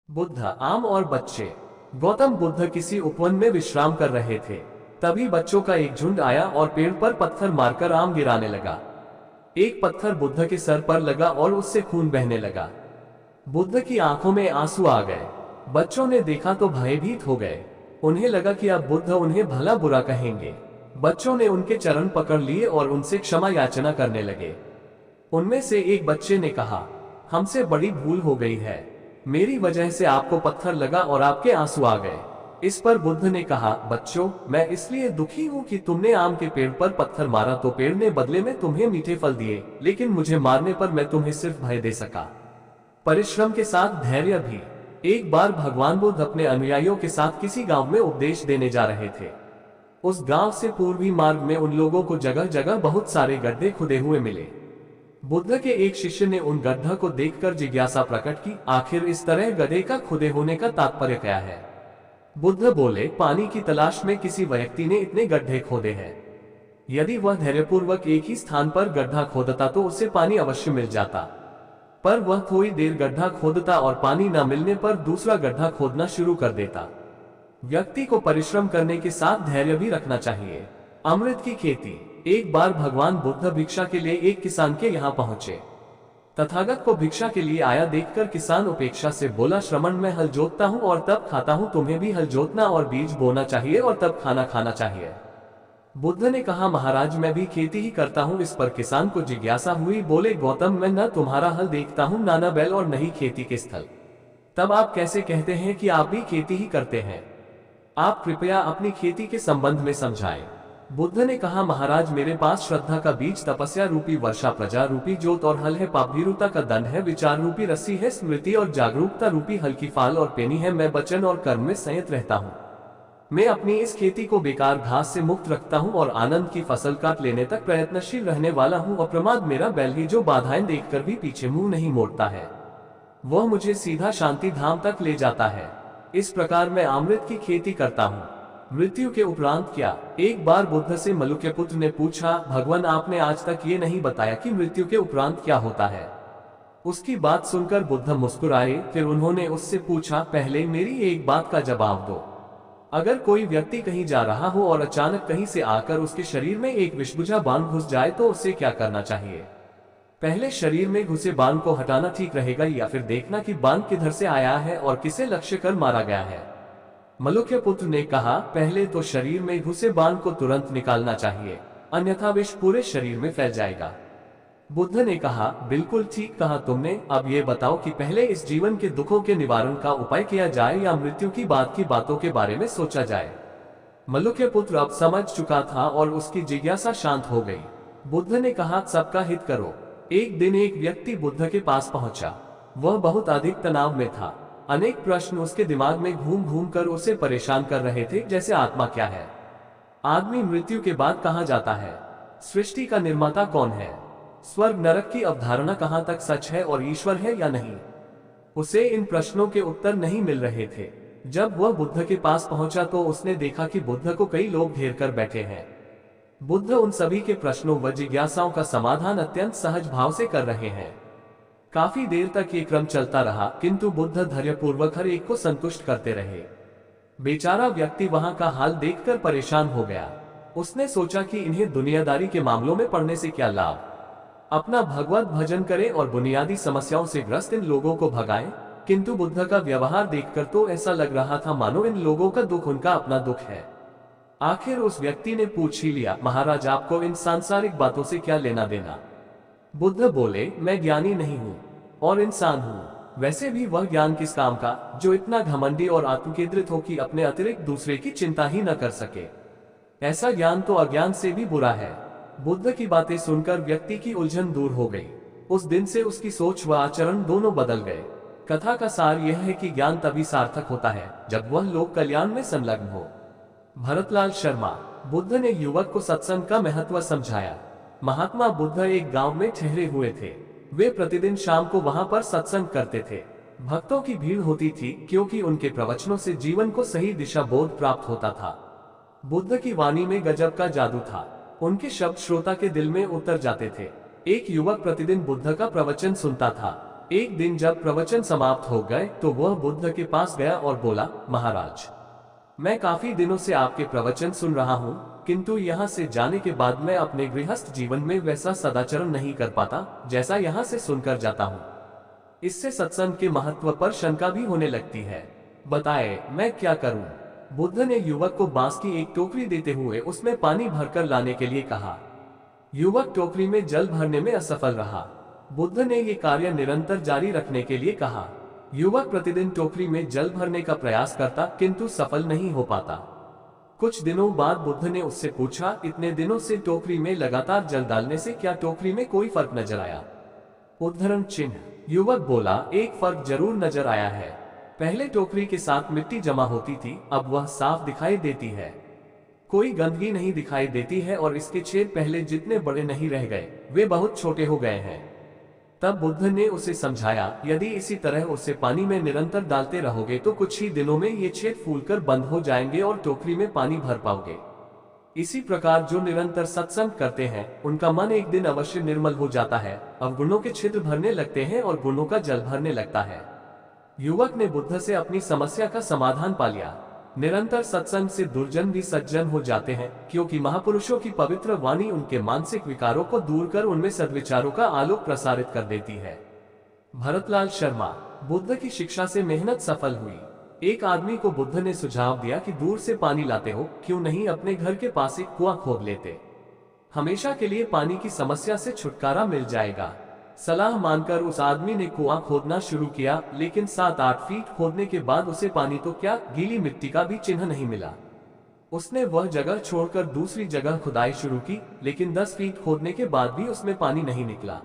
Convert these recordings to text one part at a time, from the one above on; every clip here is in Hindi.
बुद्ध, आम और बच्चे। गौतम बुद्ध किसी उपवन में विश्राम कर रहे थे। तभी बच्चों का एक झुंड आया और पेड़ पर पत्थर मारकर आम गिराने लगा। एक पत्थर बुद्ध के सर पर लगा और उससे खून बहने लगा। बुद्ध की आंखों में आंसू आ गए। बच्चों ने देखा तो भयभीत हो गए। उन्हें लगा कि अब बुद्ध उन्हें भला बुरा कहेंगे। बच्चों ने उनके चरण पकड़ लिए और उनसे क्षमा याचना करने लगे। उनमें से एक बच्चे ने कहा, हमसे बड़ी भूल हो गई है। मेरी वजह से आपको पत्थर लगा और आपके आंसू आ गए। इस पर बुद्ध ने कहा, बच्चों, मैं इसलिए दुखी हूँ कि तुमने आम के पेड़ पर पत्थर मारा तो पेड़ ने बदले में तुम्हें मीठे फल दिए, लेकिन मुझे मारने पर मैं तुम्हें सिर्फ भय दे सका, परिश्रम के साथ धैर्य भी। एक बार भगवान बुद्ध अपने अनुयायियों के साथ किसी गांव में उपदेश देने जा रहे थे। उस गांव से पूर्वी मार्ग में उन लोगों को जगह जगह बहुत सारे गड्ढे खुदे हुए मिले। बुद्ध के एक शिष्य ने उन गड्ढा को देखकर जिज्ञासा प्रकट की, आखिर इस तरह गड्ढे का खुदे होने का तात्पर्य क्या है। बुद्ध बोले, पानी की तलाश में किसी व्यक्ति ने इतने गड्ढे खोदे हैं। यदि वह धैर्यपूर्वक एक ही स्थान पर गड्ढा खोदता तो उसे पानी अवश्य मिल जाता, पर वह थोड़ी देर गड्ढा खोदता और पानी न मिलने पर दूसरा गड्ढा खोदना शुरू कर देता। व्यक्ति को परिश्रम करने के साथ धैर्य भी रखना चाहिए। अमृत की खेती। एक बार भगवान बुद्ध भिक्षा के लिए एक किसान के यहाँ पहुंचे। तथागत को भिक्षा के लिए आया देखकर किसान उपेक्षा से बोला, श्रमण मैं हल जोतता हूँ और तब खाता हूँ, तुम्हें भी हल जोतना और बीज बोना चाहिए और तब खाना खाना चाहिए। बुद्ध ने कहा, महाराज मैं भी खेती ही करता हूँ। इस पर किसान को जिज्ञासा हुई। बोले, गौतम, मैं न तुम्हारा हल देखता हूँ, न बैल और न ही खेती के स्थल, तब आप कैसे कहते हैं कि आप भी खेती ही करते हैं। आप कृपया अपनी खेती के संबंध में समझाएं। बुद्ध ने कहा, महाराज मेरे पास श्रद्धा का बीज, तपस्या रूपी वर्षा, प्रजा रूपी जोत और हल है, पापभीरुता का दंड है, विचार रूपी रस्सी है, स्मृति और जागरूकता रूपी हल्की फाल और पेनी है। मैं वचन और कर्म में संयत रहता हूँ। मैं अपनी इस खेती को बेकार घास से मुक्त रखता हूँ और आनंद की फसल काट लेने तक प्रयत्नशील रहने वाला हूँ। अप्रमाद मेरा बैल ही, जो बाधाएं देखकर भी पीछे मुंह नहीं मोड़ता है, वह मुझे सीधा शांति धाम तक ले जाता है। इस प्रकार मैं अमृत की खेती करता हूँ। मृत्यु के उपरांत क्या। एक बार बुद्ध से मलुक्य पुत्र ने पूछा, भगवान आपने आज तक ये नहीं बताया कि मृत्यु के उपरांत क्या होता है। उसकी बात सुनकर बुद्ध मुस्कुराए। फिर उन्होंने उससे पूछा, पहले मेरी एक बात का जवाब दो। अगर कोई व्यक्ति कहीं जा रहा हो और अचानक कहीं से आकर उसके शरीर में एक विषबुझा बाण घुस जाए तो उसे क्या करना चाहिए। पहले शरीर में घुसे बाण को हटाना ठीक रहेगा या फिर देखना कि बाण किधर से आया है और किसे लक्ष्य कर मारा गया है। मलुक्य पुत्र ने कहा, पहले तो शरीर में घुसे बाण को तुरंत निकालना चाहिए, अन्यथा विष पूरे शरीर में फैल जाएगा। बुद्ध ने कहा, बिल्कुल ठीक कहा तुमने। अब ये बताओ कि पहले इस जीवन के दुखों के निवारण का उपाय किया जाए या मृत्यु की बात की बातों के बारे में सोचा जाए। मलुक्य पुत्र अब समझ चुका था और उसकी जिज्ञासा शांत हो गई। बुद्ध ने कहा, सबका हित करो। एक दिन एक व्यक्ति बुद्ध के पास पहुंचा। वह बहुत अधिक तनाव में था। अनेक प्रश्न उसके दिमाग में घूम घूम कर उसे परेशान कर रहे थे, जैसे आत्मा क्या है, आदमी मृत्यु के बाद कहाँ जाता है, सृष्टि का निर्माता कौन है, स्वर्ग नरक की अवधारणा कहाँ तक सच है और ईश्वर है या नहीं। उसे इन प्रश्नों के उत्तर नहीं मिल रहे थे। जब वह बुद्ध के पास पहुंचा तो उसने देखा कि बुद्ध को कई लोग घेर कर बैठे हैं। बुद्ध उन सभी के प्रश्नों व जिज्ञासाओं का समाधान अत्यंत सहज भाव से कर रहे हैं। काफी देर तक ये क्रम चलता रहा, किंतु बुद्ध धैर्यपूर्वक हर एक को संतुष्ट करते रहे। बेचारा व्यक्ति वहां का हाल देखकर परेशान हो गया। उसने सोचा कि इन्हें दुनियादारी के मामलों में पड़ने से क्या लाभ, अपना भगवत भजन करें और बुनियादी समस्याओं से ग्रस्त इन लोगों को भगाएं। किंतु बुद्ध का व्यवहार देखकर तो ऐसा लग रहा था मानो इन लोगों का दुख उनका अपना दुख है। आखिर उस व्यक्ति ने पूछ ही लिया, महाराज आपको इन सांसारिक बातों से क्या लेना देना। बुद्ध बोले, मैं ज्ञानी नहीं हूँ और इंसान हूँ। वैसे भी वह ज्ञान किस काम का जो इतना घमंडी और आत्मकेंद्रित हो कि अपने अतिरिक्त दूसरे की चिंता ही न कर सके। ऐसा ज्ञान तो अज्ञान से भी बुरा है। बुद्ध की बातें सुनकर व्यक्ति की उलझन दूर हो गई। उस दिन से उसकी सोच व आचरण दोनों बदल गए। कथा का सार यह है कि ज्ञान तभी सार्थक होता है जब वह लोक कल्याण में संलग्न हो। भरतलाल शर्मा। बुद्ध ने युवक को सत्संग का महत्व समझाया। महात्मा बुद्ध एक गांव में ठहरे हुए थे। वे प्रतिदिन शाम को वहां पर सत्संग करते थे। भक्तों की भीड़ होती थी क्योंकि उनके प्रवचनों से जीवन को सही दिशा बोध प्राप्त होता था। बुद्ध की वाणी में गजब का जादू था। उनके शब्द श्रोता के दिल में उतर जाते थे। एक युवक प्रतिदिन बुद्ध का प्रवचन सुनता था। एक दिन जब प्रवचन समाप्त हो गए तो वह बुद्ध के पास गया और बोला, महाराज, मैं काफी दिनों से आपके प्रवचन सुन रहा हूँ, किंतु यहाँ से जाने के बाद मैं अपने गृहस्थ जीवन में वैसा सदाचरण नहीं कर पाता जैसा यहाँ से सुनकर जाता हूँ। इससे सत्संग के महत्व पर शंका भी होने लगती है। बताए मैं क्या करूं? बुद्ध ने युवक को बांस की एक टोकरी देते हुए उसमें पानी भरकर लाने के लिए कहा। युवक टोकरी में जल भरने में असफल रहा। बुद्ध ने ये कार्य निरंतर जारी रखने के लिए कहा। युवक प्रतिदिन टोकरी में जल भरने का प्रयास करता किंतु सफल नहीं हो पाता। कुछ दिनों बाद बुद्ध ने उससे पूछा, इतने दिनों से टोकरी में लगातार जल डालने से क्या टोकरी में कोई फर्क नजर आया? उद्धरण चिन्ह। युवक बोला, एक फर्क जरूर नजर आया है। पहले टोकरी के साथ मिट्टी जमा होती थी, अब वह साफ दिखाई देती है। कोई गंदगी नहीं दिखाई देती है और इसके छेद पहले जितने बड़े नहीं रह गए, वे बहुत छोटे हो गए हैं। तब बुद्ध ने उसे समझाया, यदि इसी तरह उसे पानी में निरंतर डालते रहोगे तो कुछ ही दिनों में ये छेद फूलकर बंद हो जाएंगे और टोकरी में पानी भर पाओगे। इसी प्रकार जो निरंतर सत्संग करते हैं उनका मन एक दिन अवश्य निर्मल हो जाता है, अवगुणों के छिद्र भरने लगते हैं और गुणों का जल भरने लगता है। युवक ने बुद्ध से अपनी समस्या का समाधान पा लिया। निरंतर सत्संग से दुर्जन भी सज्जन हो जाते हैं, क्योंकि महापुरुषों की पवित्र वाणी उनके मानसिक विकारों को दूर कर उनमें सद्विचारों का आलोक प्रसारित कर देती है। भरतलाल शर्मा। बुद्ध की शिक्षा से मेहनत सफल हुई। एक आदमी को बुद्ध ने सुझाव दिया कि दूर से पानी लाते हो, क्यों नहीं अपने घर के पास एक कुआं खोद लेते? हमेशा के लिए पानी की समस्या से छुटकारा मिल जाएगा। सलाह मानकर उस आदमी ने कुआं खोदना शुरू किया, लेकिन 7-8 फीट खोदने के बाद उसे पानी तो क्या, गीली मिट्टी का भी चिन्ह नहीं मिला। उसने वह जगह छोड़कर दूसरी जगह खुदाई शुरू की, लेकिन 10 फीट खोदने के बाद भी उसमें पानी नहीं निकला।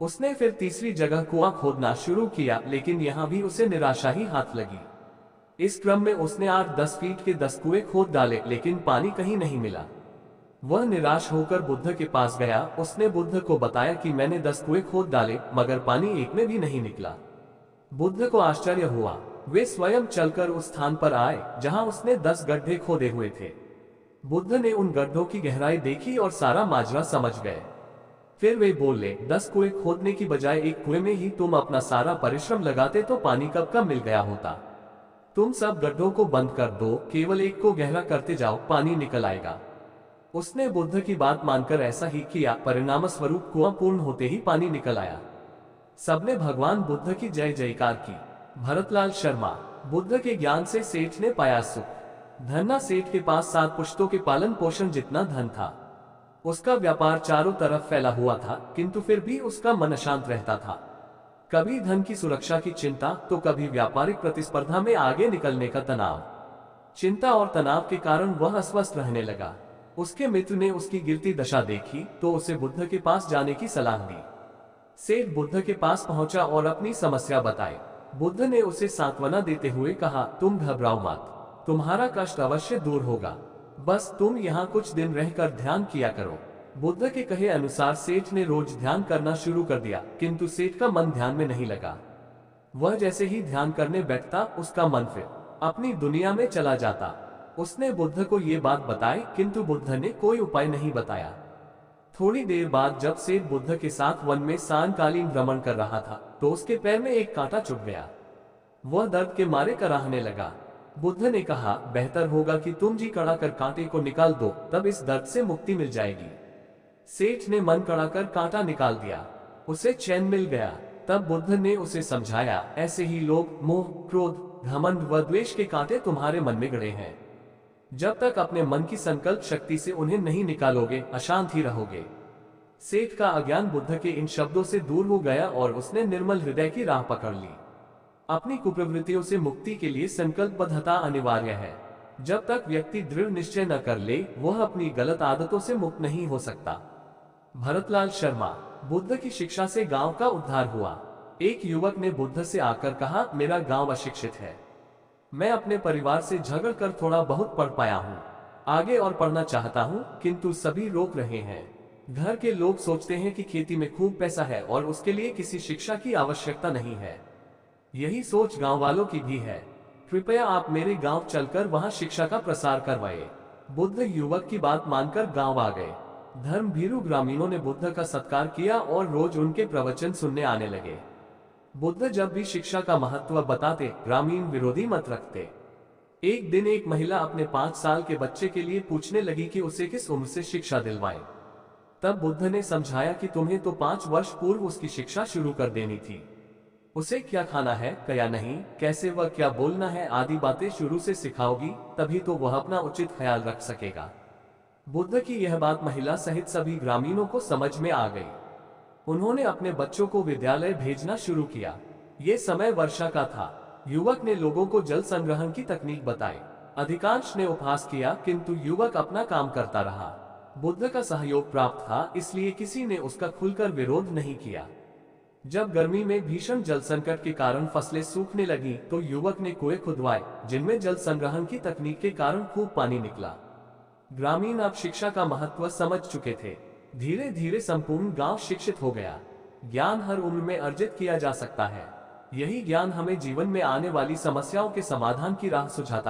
उसने फिर तीसरी जगह कुआं खोदना शुरू किया, लेकिन यहाँ भी उसे निराशा ही हाथ लगी। इस क्रम में उसने 8-10 फीट के 10 कुएं खोद डाले, लेकिन पानी कहीं नहीं मिला। वह निराश होकर बुद्ध के पास गया। उसने बुद्ध को बताया कि मैंने 10 कुएं खोद डाले, मगर पानी एक में भी नहीं निकला। बुद्ध को आश्चर्य हुआ। वे स्वयं चलकर उस स्थान पर आए जहां उसने 10 गड्ढे खोदे हुए थे। बुद्ध ने उन गड्ढों की गहराई देखी और सारा माजरा समझ गए। फिर वे बोले, 10 कुएं खोदने की बजाय एक कुएं में ही तुम अपना सारा परिश्रम लगाते तो पानी कब का मिल गया होता। तुम सब गड्ढों को बंद कर दो, केवल एक को गहरा करते जाओ, पानी निकल आएगा। उसने बुद्ध की बात मानकर ऐसा ही किया। परिणाम स्वरूप कुआं पूर्ण होते ही पानी निकल आया। सबने भगवान बुद्ध की जय जयकार की। भरतलाल शर्मा। बुद्ध के ज्ञान से सेठ ने पाया सुख। धन्ना सेठ के पास 7 पुश्तों के पालन पोषण जितना धन था। उसका व्यापार चारों तरफ फैला हुआ था, किंतु फिर भी उसका मन अशांत रहता था। कभी धन की सुरक्षा की चिंता, तो कभी व्यापारिक प्रतिस्पर्धा में आगे निकलने का तनाव। चिंता और तनाव के कारण वह अस्वस्थ रहने लगा। उसके मित्र ने उसकी गिरती दशा देखी तो उसे बुद्ध के पास जाने की सलाह दी। सेठ बुद्ध के पास पहुंचा और अपनी समस्या बताई। बुद्ध ने उसे सांत्वना देते हुए कहा, तुम घबराओ मत, तुम्हारा कष्ट अवश्य दूर होगा, बस तुम यहाँ कुछ दिन रहकर ध्यान किया करो। बुद्ध के कहे अनुसार सेठ ने रोज ध्यान करना शुरू कर दिया, किंतु सेठ का मन ध्यान में नहीं लगा। वह जैसे ही ध्यान करने बैठता, उसका मन फिर अपनी दुनिया में चला जाता। उसने बुद्ध को ये बात बताई, किंतु बुद्ध ने कोई उपाय नहीं बताया। थोड़ी देर बाद जब सेठ बुद्ध के साथ वन में सायंकालीन भ्रमण कर रहा था, तो उसके पैर में एक कांटा चुभ गया। वह दर्द के मारे कराहने लगा। बुद्ध ने कहा, बेहतर होगा कि तुम जी कड़ाकर कांटे को निकाल दो, तब इस दर्द से मुक्ति मिल जाएगी। सेठ ने मन कड़ाकर कांटा निकाल दिया। उसे चैन मिल गया। तब बुद्ध ने उसे समझाया, ऐसे ही लोग मोह, क्रोध, घमंड व द्वेष के कांटे तुम्हारे मन में गड़े हैं। जब तक अपने मन की संकल्प शक्ति से उन्हें नहीं निकालोगे, अशांत ही रहोगे। सेठ का अज्ञान बुद्ध के इन शब्दों से दूर हो गया और उसने निर्मल हृदय की राह पकड़ ली। अपनी कुप्रवृत्तियों से मुक्ति के लिए संकल्पबद्धता अनिवार्य है। जब तक व्यक्ति दृढ़ निश्चय न कर ले, वह अपनी गलत आदतों से मुक्त नहीं हो सकता। भरतलाल शर्मा। बुद्ध की शिक्षा से गांव का उद्धार हुआ। एक युवक ने बुद्ध से आकर कहा, मेरा गांव अशिक्षित है। मैं अपने परिवार से झगड़ कर थोड़ा बहुत पढ़ पाया हूँ। आगे और पढ़ना चाहता हूँ, किंतु सभी रोक रहे हैं। घर के लोग सोचते हैं कि खेती में खूब पैसा है और उसके लिए किसी शिक्षा की आवश्यकता नहीं है। यही सोच गांव वालों की भी है। कृपया आप मेरे गांव चलकर वहां शिक्षा का प्रसार करवाइए। बुद्ध युवक की बात मानकर गांव आ गए। धर्म भीरू ग्रामीणों ने बुद्ध का सत्कार किया और रोज उनके प्रवचन सुनने आने लगे। बुद्ध जब भी शिक्षा का महत्व बताते, ग्रामीण विरोधी मत रखते। एक दिन एक महिला अपने 5 साल के बच्चे के लिए पूछने लगी कि उसे किस उम्र से शिक्षा दिलवाए। तब बुद्ध ने समझाया कि तुम्हें तो 5 वर्ष पूर्व उसकी शिक्षा शुरू कर देनी थी। उसे क्या खाना है, क्या नहीं, कैसे वह क्या बोलना है आदि बातें शुरू से सिखाओगी, तभी तो वह अपना उचित ख्याल रख सकेगा। बुद्ध की यह बात महिला सहित सभी ग्रामीणों को समझ में आ गई। उन्होंने अपने बच्चों को विद्यालय भेजना शुरू किया। ये समय वर्षा का था। युवक ने लोगों को जल संग्रहण की तकनीक बताई। अधिकांश ने उपहास किया, किंतु युवक अपना काम करता रहा। बुद्ध का सहयोग प्राप्त था, इसलिए किसी ने उसका खुलकर विरोध नहीं किया। जब गर्मी में भीषण जल संकट के कारण फसलें सूखने लगी, तो युवक ने कुएं खुदवाए, जिनमें जल संग्रहण की तकनीक के कारण खूब पानी निकला। ग्रामीण अब शिक्षा का महत्व समझ चुके थे। धीरे धीरे संपूर्ण गांव शिक्षित हो गया। ज्ञान हर उम्र में अर्जित किया जा सकता है। यही ज्ञान हमें जीवन में आने वाली समस्याओं के समाधान की राह सुझाता है।